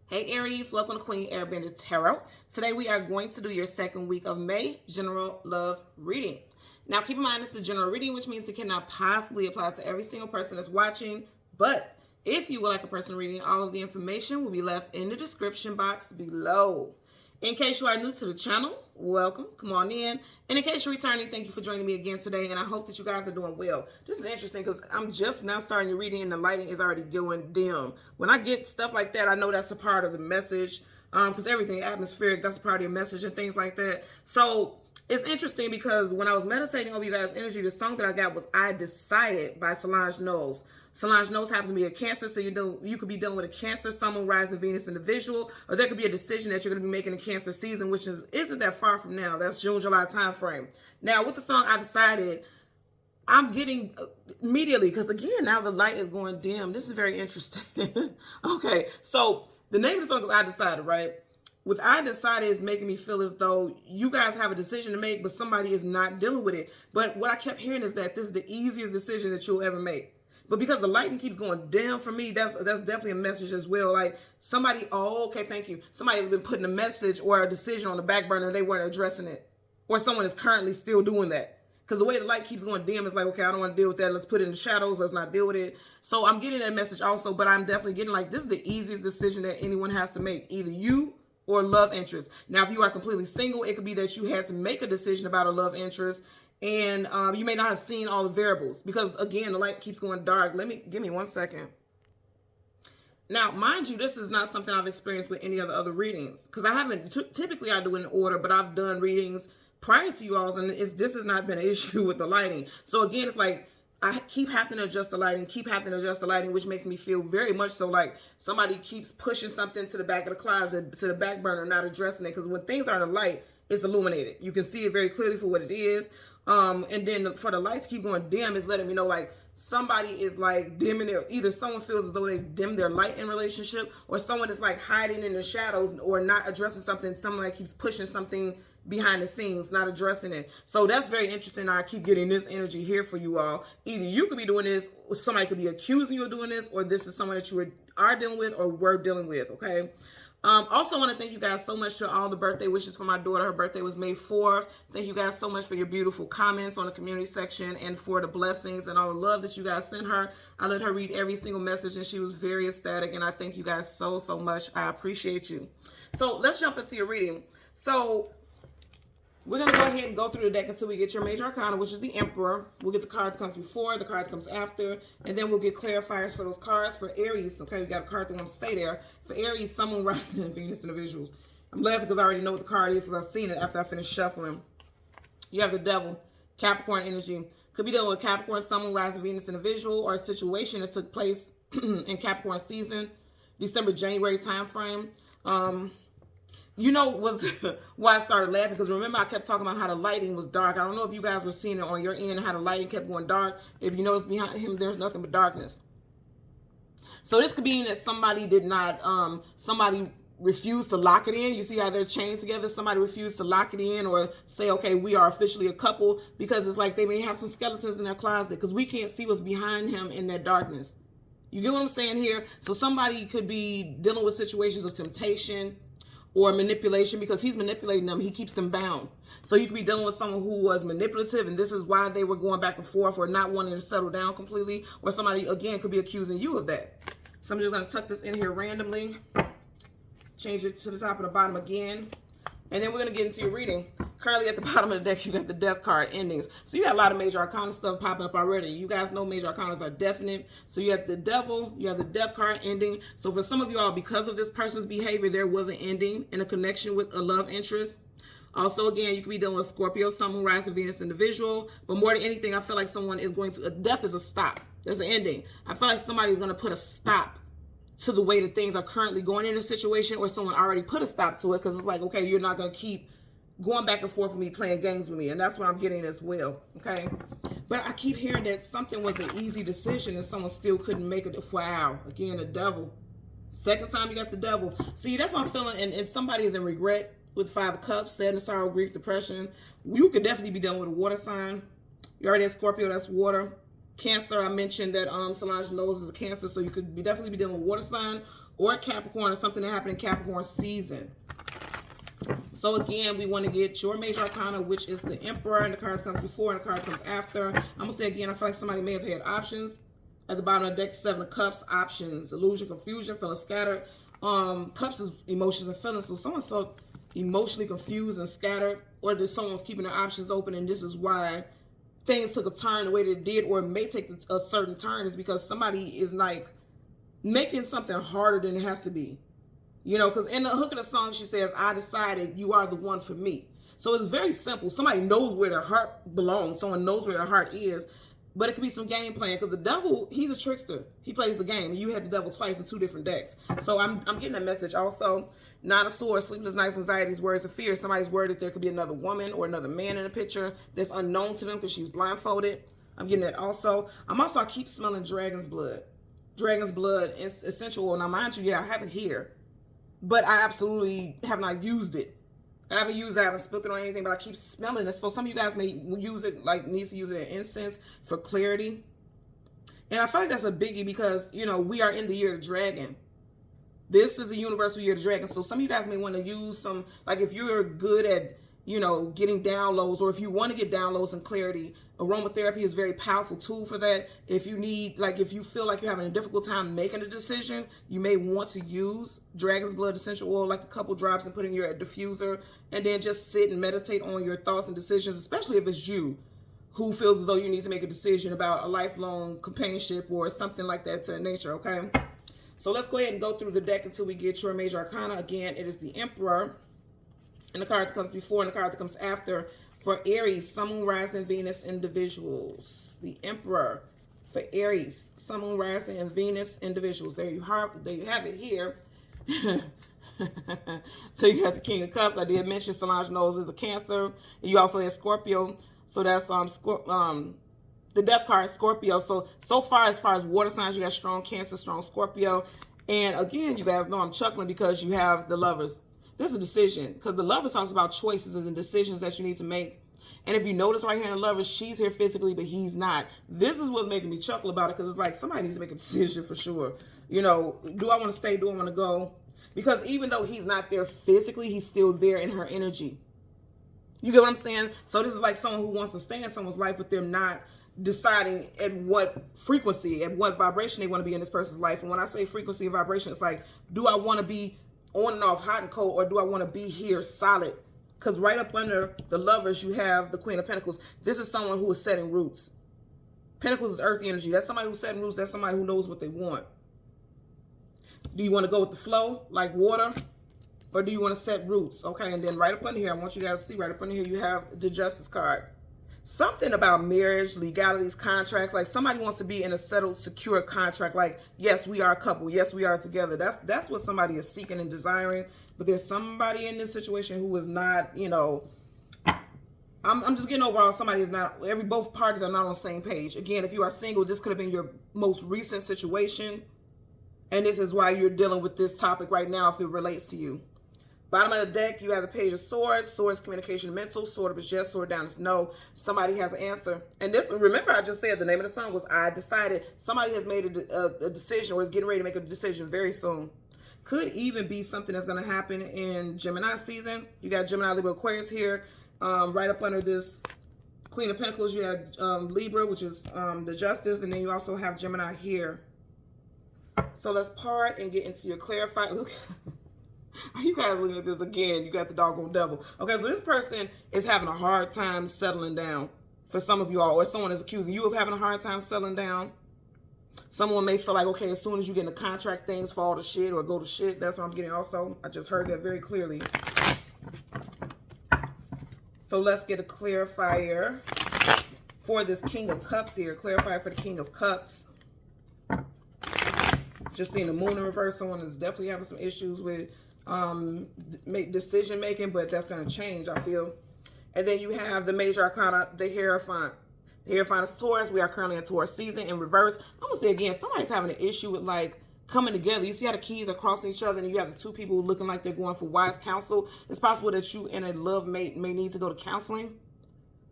Hey Aries, welcome to Queen Airbender Tarot. Today we are going to do your second week of May general love reading. Now keep in mind this is a general reading, which means it cannot possibly apply to every single person that's watching. But if you would like a personal reading, all of the information will be left in the description box below. In case you are new to the channel, welcome, come on in. And in case you're returning, thank you for joining me again today, and I hope that you guys are doing well. This is interesting because I'm just now starting your reading and the lighting is already going dim. When I get stuff like that, I know that's a part of the message, because everything atmospheric, that's a part of your message and things like that. So it's interesting because when I was meditating over you guys' energy, the song that I got was I Decided by Solange Knowles. Solange Knowles happens to be a Cancer, so you could be dealing with a Cancer, Sun, rising Venus individual, or there could be a decision that you're going to be making in Cancer season, which isn't that far from now. That's June, July time frame. Now, with the song I Decided, I'm getting immediately, because again, now the light is going dim. This is very interesting. Okay, so the name of the song is I Decided, right? With I Decided is making me feel as though you guys have a decision to make, but somebody is not dealing with it. But what I kept hearing is that this is the easiest decision that you'll ever make. But because the lighting keeps going down for me, that's definitely a message as well. Like somebody, oh, okay, thank you. Somebody has been putting a message or a decision on the back burner and they weren't addressing it. Or someone is currently still doing that. Because the way the light keeps going dim, it's like, okay, I don't want to deal with that. Let's put it in the shadows. Let's not deal with it. So I'm getting that message also, but I'm definitely getting like, this is the easiest decision that anyone has to make. Either you or love interest. Now, if you are completely single, it could be that you had to make a decision about a love interest, and you may not have seen all the variables because, again, the light keeps going dark. Give me 1 second. Now, mind you, this is not something I've experienced with any of the other readings because I haven't. Typically, I do it in order, but I've done readings prior to you all's, and this has not been an issue with the lighting. So again, it's like I keep having to adjust the lighting, which makes me feel very much so like somebody keeps pushing something to the back of the closet, to the back burner, not addressing it. Because when things are in the light, it's illuminated. You can see it very clearly for what it is. And then for the lights keep going dim, it's letting me know like somebody is like dimming their, either someone feels as though they dim their light in relationship, or someone is like hiding in the shadows or not addressing something. Someone like keeps pushing something behind the scenes, not addressing it. So that's very interesting. I keep getting this energy here for you all. Either you could be doing this, or somebody could be accusing you of doing this, or this is someone that you are dealing with or were dealing with, okay? Also want to thank you guys so much for all the birthday wishes for my daughter. Her birthday was May 4th. Thank you guys so much for your beautiful comments on the community section and for the blessings and all the love that you guys sent her. I let her read every single message and she was very ecstatic, and I thank you guys so, so much. I appreciate you. So let's jump into your reading. So we're going to go ahead and go through the deck until we get your major arcana, which is the Emperor. We'll get the card that comes before, the card that comes after, and then we'll get clarifiers for those cards. For Aries, okay, we got a card that wants to stay there. For Aries, Sun, rising, and Venus individuals. I'm laughing because I already know what the card is because I've seen it after I finished shuffling. You have the Devil, Capricorn energy. Could be dealing with Capricorn, Sun, rising, Venus individual, or a situation that took place in Capricorn season, December, January time frame. You know was why I started laughing, because remember I kept talking about how the lighting was dark. I don't know if you guys were seeing it on your end, how the lighting kept going dark. If you notice behind him, there's nothing but darkness. So this could mean that somebody did not, somebody refused to lock it in. You see how they're chained together? Somebody refused to lock it in or say, okay, we are officially a couple, because it's like they may have some skeletons in their closet because we can't see what's behind him in that darkness. You get what I'm saying here? So somebody could be dealing with situations of temptation or manipulation, because he's manipulating them. He keeps them bound. So you could be dealing with someone who was manipulative, and this is why they were going back and forth or not wanting to settle down completely. Or somebody, again, could be accusing you of that. So I'm just going to tuck this in here randomly. Change it to the top and the bottom again. And then we're going to get into your reading. Currently at the bottom of the deck, you got the Death card, endings. So you got a lot of major arcana stuff popping up already. You guys know major arcanas are definite. So you have the Devil, you have the Death card, ending. So for some of you all, because of this person's behavior, there was an ending and a connection with a love interest. Also, again, you could be dealing with Scorpio, Sun, rising, Venus individual. But more than anything, I feel like someone is going to, death is a stop. There's an ending. I feel like somebody's going to put a stop to the way that things are currently going in a situation, or someone already put a stop to it, because it's like, okay, you're not going to keep going back and forth with me, playing games with me. And that's what I'm getting as well, okay? But I keep hearing that something was an easy decision and someone still couldn't make it. Wow, again, the Devil. Second time you got the Devil. See, that's what I'm feeling, and somebody is in regret with 5 of Cups, sadness, sorrow, grief, depression. You could definitely be dealing with a water sign. You already had Scorpio, that's water. Cancer, I mentioned that Solange knows is a Cancer, so you could definitely be dealing with water sign or Capricorn, or something that happened in Capricorn season. So again, we want to get your major arcana, which is the Emperor, and the card comes before and the card comes after. I'm going to say again, I feel like somebody may have had options. At the bottom of the deck, 7 of Cups, options, illusion, confusion, feeling scattered. Cups is emotions and feelings, so someone felt emotionally confused and scattered, or that someone's keeping their options open, and this is why things took a turn the way that it did, or it may take a certain turn, is because somebody is like making something harder than it has to be. You know, because in the hook of the song, she says, I decided you are the one for me. So it's very simple. Somebody knows where their heart belongs. Someone knows where their heart is. But it could be some game playing, because the devil, he's a trickster. He plays the game, and you had the devil twice in 2 different decks. So I'm getting that message. Also, 9 of Swords, sleepless nights, anxieties, worries of fear. Somebody's worried that there could be another woman or another man in the picture that's unknown to them because she's blindfolded. I'm getting that also. I keep smelling dragon's blood. Dragon's blood is essential oil. Now, mind you, yeah, I have it here, but I absolutely have not used it. I haven't used it, I haven't spilled it on anything, but I keep smelling it. So some of you guys may use it, like needs to use it in incense for clarity. And I feel like that's a biggie because, you know, we are in the year of the dragon. This is a universal year of the dragon. So some of you guys may want to use some, like if you're good at, you know, getting downloads, or if you want to get downloads and clarity, aromatherapy is a very powerful tool for that. If you need, like if you feel like you're having a difficult time making a decision, you may want to use dragon's blood essential oil, like a couple drops, and put in your diffuser, and then just sit and meditate on your thoughts and decisions, especially if it's you who feels as though you need to make a decision about a lifelong companionship or something like that to that nature, okay? So let's go ahead and go through the deck until we get your major arcana. Again, it is the Emperor, and the card that comes before and the card that comes after for Aries, Sun, Moon, Rising, Venus individuals. The Emperor for Aries, Sun, Moon, Rising, and Venus individuals. There you have it here. So you have the King of Cups. I did mention Solange knows is a Cancer. You also have Scorpio. So that's the Death card, Scorpio. So far as water signs, you got strong Cancer, strong Scorpio. And again, you guys know I'm chuckling because you have the Lovers. There's a decision, because the Lovers talks about choices and the decisions that you need to make. And if you notice right here in the Lovers, she's here physically, but he's not. This is what's making me chuckle about it, because it's like somebody needs to make a decision for sure. You know, do I want to stay? Do I want to go? Because even though he's not there physically, he's still there in her energy. You get what I'm saying? So this is like someone who wants to stay in someone's life, but they're not deciding at what frequency, at what vibration they want to be in this person's life. And when I say frequency and vibration, it's like, do I want to be on and off, hot and cold, or do I want to be here solid? Because right up under the Lovers, you have the Queen of Pentacles. This is someone who is setting roots. Pentacles is earthy energy. That's somebody who's setting roots. That's somebody who knows what they want. Do you want to go with the flow, like water? Or do you want to set roots? Okay, and then right up under here, I want you guys to see, right up under here, you have the Justice card. Something about marriage, legalities, contracts, like somebody wants to be in a settled, secure contract, like, yes, we are a couple, yes, we are together. That's what somebody is seeking and desiring. But there's somebody in this situation who is not, you know, I'm just getting overall, somebody is not, both parties are not on the same page. Again, if you are single, this could have been your most recent situation. And this is why you're dealing with this topic right now if it relates to you. Bottom of the deck, you have the Page of Swords. Swords, communication, mental. Sword up is yes, sword down is no. Somebody has an answer. And this, remember I just said the name of the song was I Decided. Somebody has made a decision or is getting ready to make a decision very soon. Could even be something that's going to happen in Gemini season. You got Gemini, Libra, Aquarius here. Right up under this Queen of Pentacles, you have Libra, which is the Justice. And then you also have Gemini here. So let's part and get into your clarified. Look. Are you guys looking at this again? You got the doggone devil. Okay, so this person is having a hard time settling down for some of you all, or someone is accusing you of having a hard time settling down. Someone may feel like, okay, as soon as you get in a contract, things fall to shit or go to shit. That's what I'm getting also. I just heard that very clearly. So let's get a clarifier for this King of Cups here. Clarifier for the King of Cups. Just seeing the Moon in reverse. Someone is definitely having some issues with decision making, but that's going to change, I feel. And then you have the Major Arcana, the Hierophant. The Hierophant is Taurus. We are currently in Taurus season in reverse. I'm going to say again, somebody's having an issue with like coming together. You see how the keys are crossing each other and you have the two people looking like they're going for wise counsel. It's possible that you and a love mate may need to go to counseling.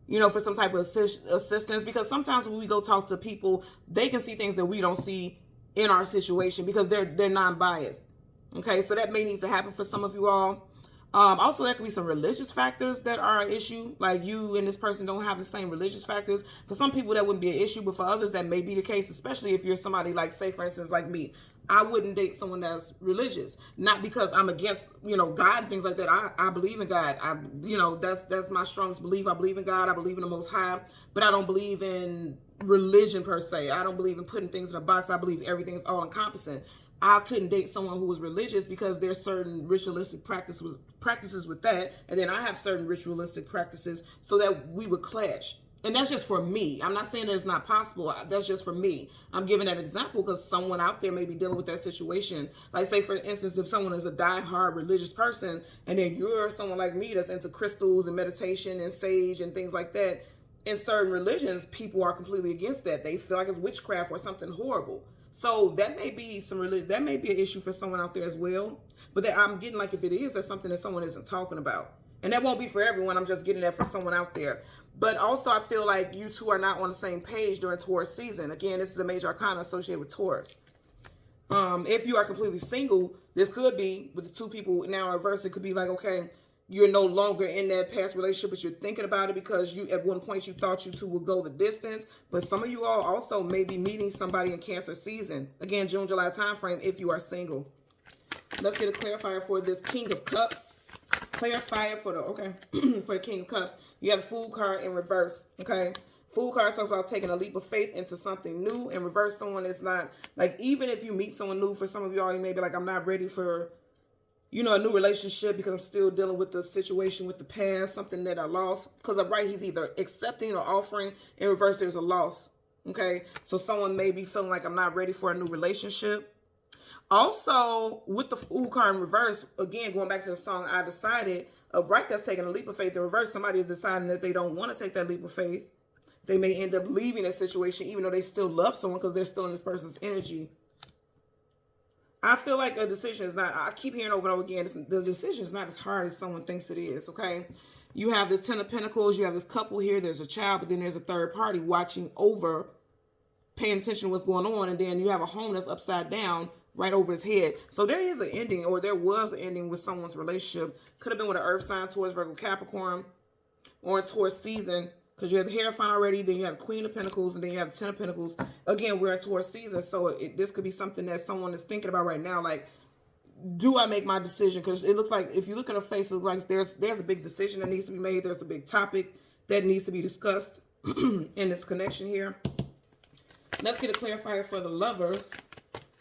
you know, for some type of assistance, because sometimes when we go talk to people, they can see things that we don't see in our situation because they're non-biased. Okay, so that may need to happen for some of you all. Also, there could be some religious factors that are an issue. Like you and this person don't have the same religious factors. For some people, that wouldn't be an issue, but for others, that may be the case, especially if you're somebody like, say, for instance, like me. I wouldn't date someone that's religious. Not because I'm against, you know, God and things like that. I believe in God. You know, that's my strongest belief. I believe in God. I believe in the Most High. But I don't believe in religion per se. I don't believe in putting things in a box. I believe everything is all encompassing. I couldn't date someone who was religious because there's certain ritualistic practices with that, and then I have certain ritualistic practices, so that we would clash. And that's just for me. I'm not saying that it's not possible. That's just for me. I'm giving that example because someone out there may be dealing with that situation. Like, say, for instance, if someone is a diehard religious person, and then you're someone like me that's into crystals and meditation and sage and things like that, in certain religions, people are completely against that. They feel like it's witchcraft or something horrible. So that may be that may be an issue for someone out there as well. But I'm getting like, if it is, that's something that someone isn't talking about. And that won't be for everyone. I'm just getting that for someone out there. But also, I feel like you two are not on the same page during Taurus season. Again, this is a major arcana associated with Taurus. If you are completely single, this could be with the two people now in reverse. It could be like, okay, you're no longer in that past relationship, but you're thinking about it because you, at one point, you thought you two would go the distance. But some of you all also may be meeting somebody in Cancer season. Again, June, July timeframe if you are single. Let's get a clarifier for this King of Cups. Clarifier for the, for the King of Cups. You have the Fool card in reverse, okay? Fool card talks about taking a leap of faith into something new. In reverse, someone is not, like, even if you meet someone new, for some of y'all, you may be like, I'm not ready for, you know, a new relationship because I'm still dealing with the situation with the past, something that I lost. Because I'm right, he's either accepting or offering. In reverse, there's a loss, okay? So someone may be feeling like I'm not ready for a new relationship. Also, with the Fool card in reverse, again, going back to the song, I Decided, a right that's taking a leap of faith in reverse, somebody is deciding that they don't want to take that leap of faith. They may end up leaving a situation even though they still love someone because they're still in this person's energy. I feel like a decision is not, I keep hearing over and over again, the decision is not as hard as someone thinks it is, okay? You have the Ten of Pentacles, you have this couple here, there's a child, but then there's a third party watching over, paying attention to what's going on, and then you have a home that's upside down right over his head. So there is an ending, or there was an ending with someone's relationship. Could have been with an earth sign, Taurus, Virgo, Capricorn, or in Taurus season, because you have the Hierophant already, then you have the Queen of Pentacles, and then you have the Ten of Pentacles. Again, we're in Taurus season, so this could be something that someone is thinking about right now, like, do I make my decision? Because it looks like, if you look at her face, it looks like there's a big decision that needs to be made. There's a big topic that needs to be discussed in this connection here. Let's get a clarifier for the lovers.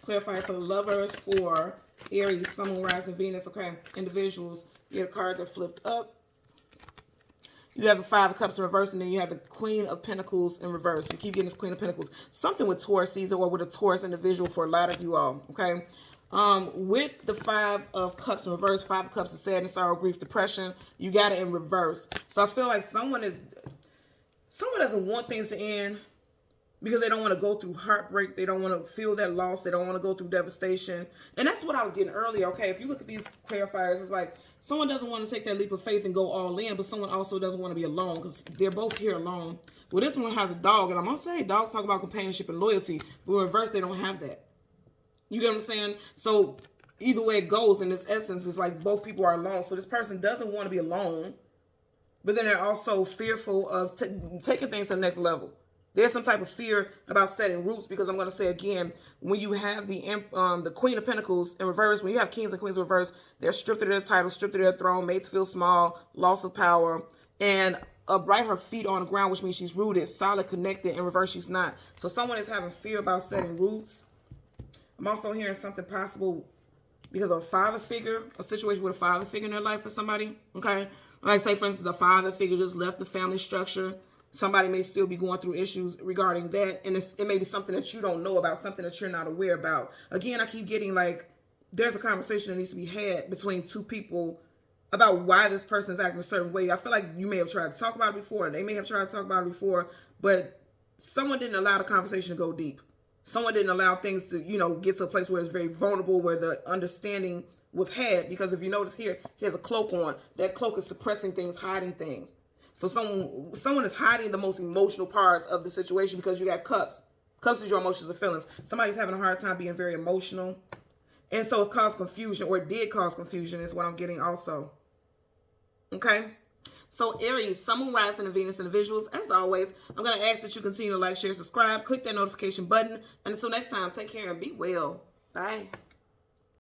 Clarifier for the lovers for Aries, Sun, Moon, Rising, Venus. Okay, individuals. You have a card that flipped up. You have the Five of Cups in reverse, and then you have the Queen of Pentacles in reverse. You keep getting this Queen of Pentacles. Something with Taurus season or with a Taurus individual for a lot of you all. Okay. With the Five of Cups in reverse, Five of Cups is sadness, sorrow, grief, depression. You got it in reverse. So I feel like someone doesn't want things to end, because they don't want to go through heartbreak. They don't want to feel that loss. They don't want to go through devastation. And that's what I was getting earlier. Okay, if you look at these clarifiers, it's like someone doesn't want to take that leap of faith and go all in, but someone also doesn't want to be alone because they're both here alone. Well, this one has a dog, and I'm going to say dogs talk about companionship and loyalty, but in reverse, they don't have that. You get what I'm saying? So either way it goes, in its essence, it's like both people are alone. So this person doesn't want to be alone, but then they're also fearful of taking things to the next level. There's some type of fear about setting roots, because I'm going to say again, when you have the Queen of Pentacles in reverse, when you have Kings and Queens in reverse, they're stripped of their title, stripped of their throne, made to feel small, loss of power, and upright her feet on the ground, which means she's rooted, solid, connected. In reverse, she's not. So someone is having fear about setting roots. I'm also hearing something possible because of a father figure, a situation with a father figure in their life for somebody. Okay, like say for instance, a father figure just left the family structure. Somebody may still be going through issues regarding that. And it may be something that you don't know about, something that you're not aware about. Again, I keep getting like, there's a conversation that needs to be had between two people about why this person is acting a certain way. I feel like you may have tried to talk about it before. They may have tried to talk about it before, but someone didn't allow the conversation to go deep. Someone didn't allow things to, get to a place where it's very vulnerable, where the understanding was had. Because if you notice here, he has a cloak on. That cloak is suppressing things, hiding things. So someone is hiding the most emotional parts of the situation because you got cups. Cups is your emotions and feelings. Somebody's having a hard time being very emotional. And so it caused confusion, or it did cause confusion, is what I'm getting also. Okay? So Aries, Sun, Moon, Rising, and Venus individuals, as always, I'm going to ask that you continue to like, share, subscribe, click that notification button. And until next time, take care and be well. Bye.